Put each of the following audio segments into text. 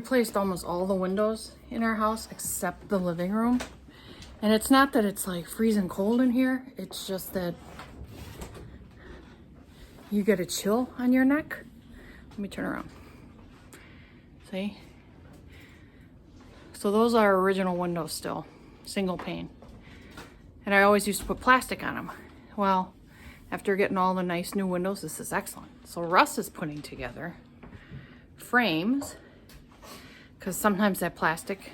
replaced almost all the windows in our house except the living room. And it's not that it's like freezing cold in here. It's just that you get a chill on your neck. Let me turn around. See? So those are original windows still, single pane. And I always used to put plastic on them. Well, after getting all the nice new windows, this is excellent. So Russ is putting together frames, because sometimes that plastic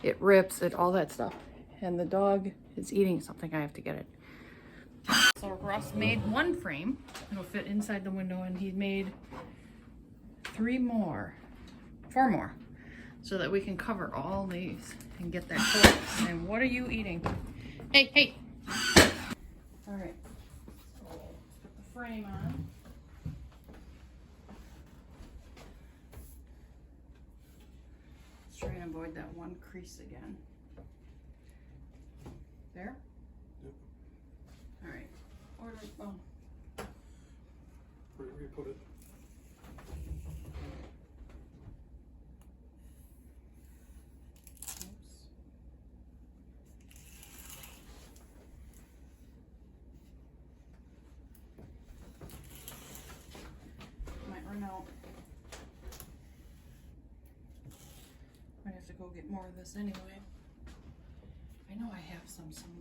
it rips, all that stuff. And the dog is eating something, I have to get it. So Russ made one frame, it'll fit inside the window, and he made 4 more, so that we can cover all these and get that cold. And what are you eating? Hey, hey! All right, so put the frame on. Let's try and avoid that one crease again. There? Yep. All right. Where did it go? Where do we put it? Oops. Might run out. Might have to go get more of this anyway. I know I have some somewhere.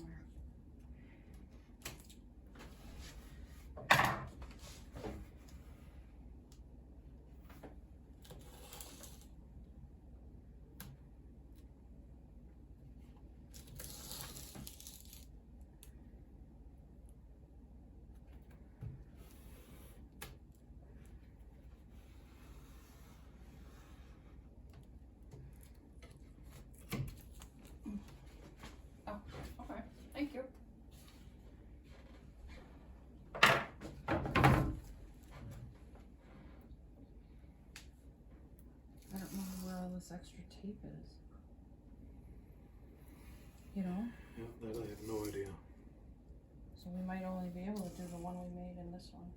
Oh, okay. Thank you. I don't know where all this extra tape is. You know? Yeah, that I have no idea. So we might only be able to do the one we made in this one.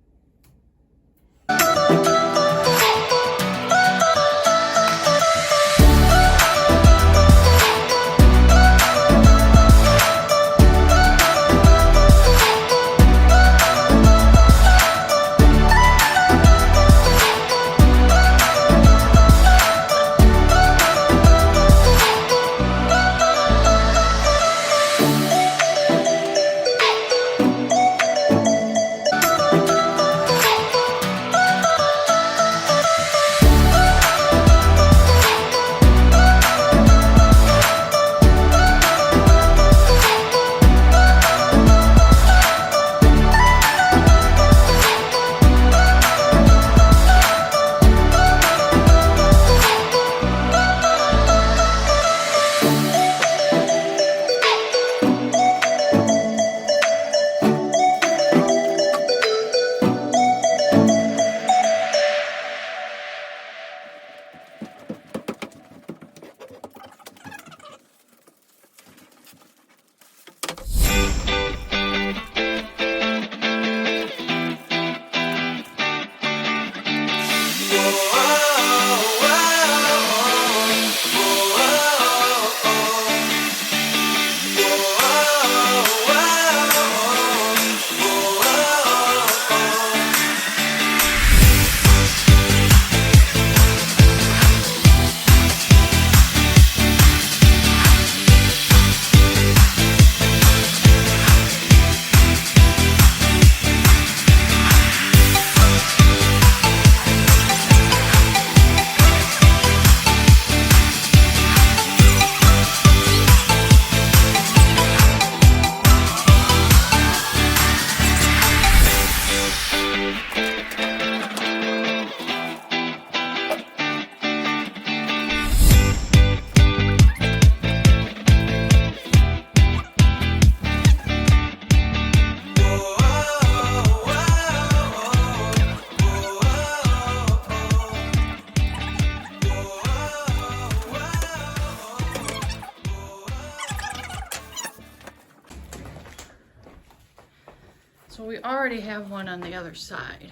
So we already have one on the other side.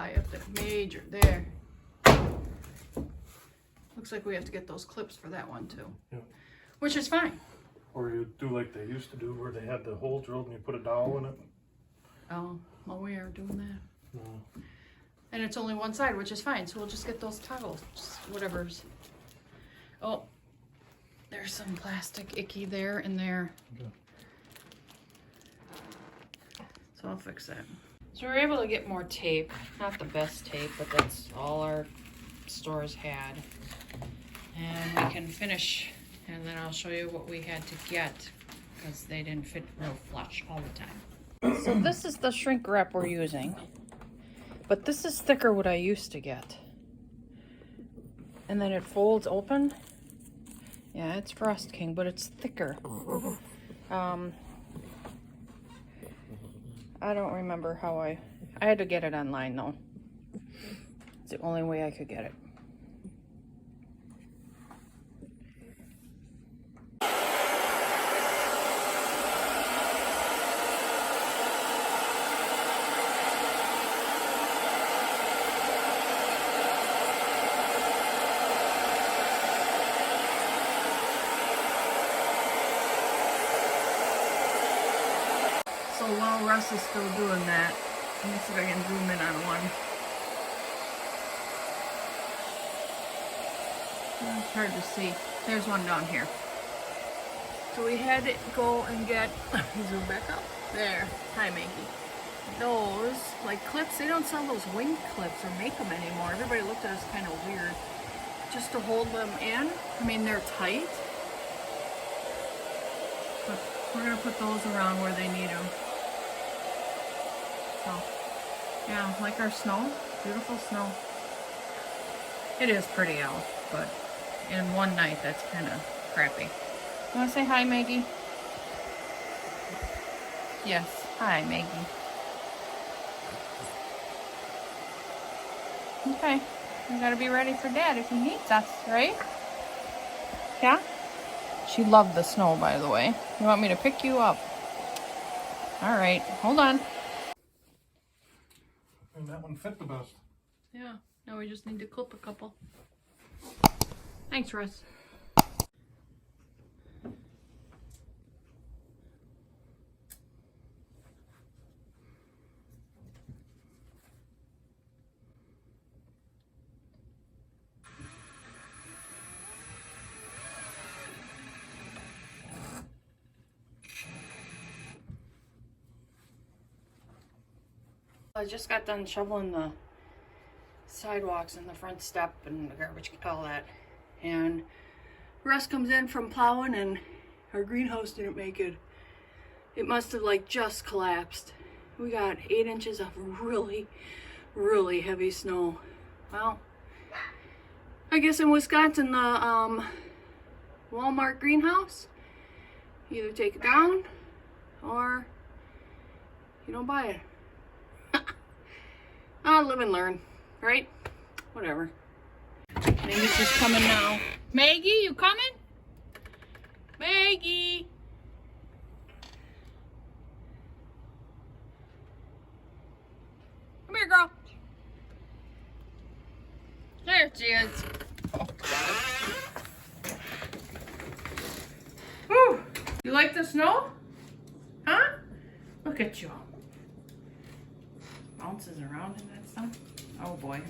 high up there. Major, there. Looks like we have to get those clips for that one too. Yep. Which is fine. Or you do like they used to do, where they had the hole drilled and you put a dowel in it. Oh, well, we are doing that. No. And it's only one side, which is fine. So we'll just get those toggles, just whatever's. Oh, there's some plastic icky there and there. Okay. So I'll fix that. So we're able to get more tape. Not the best tape, but that's all our stores had. And we can finish, and then I'll show you what we had to get, because they didn't fit real flush all the time. So this is the shrink wrap we're using. But this is thicker what I used to get. And then it folds open. Yeah, it's Frost King, but it's thicker. I don't remember how I had to get it online though. It's the only way I could get it. So while Russ is still doing that, let me see if I can zoom in on one. It's hard to see. There's one down here. So we had to go and get, zoom back up. There. Hi, Maggie. Those, like clips, they don't sell those wing clips or make them anymore. Everybody looked at us kind of weird. Just to hold them in. I mean, they're tight. But we're going to put those around where they need them. So, yeah, like our snow. Beautiful snow. It is pretty out, but in one night, that's kind of crappy. You want to say hi, Maggie? Yes. Hi, Maggie. Okay. We gotta be ready for Dad if he needs us, right? Yeah? She loved the snow, by the way. You want me to pick you up? All right. Hold on. And that one fit the best. Yeah. Now we just need to clip a couple. Thanks, Russ. I just got done shoveling the sidewalks and the front step and the garbage, all that. And Russ comes in from plowing and our greenhouse didn't make it. It must have like just collapsed. We got 8 inches of really, really heavy snow. Well, I guess in Wisconsin, the Walmart greenhouse, you either take it down or you don't buy it. Live and learn, right? Whatever. Maggie's just coming now. Maggie, you coming? Maggie! Come here, girl. There she is. Oh, God. Whew. You like the snow? Huh? Look at you. Bounces around in that stuff. Oh boy.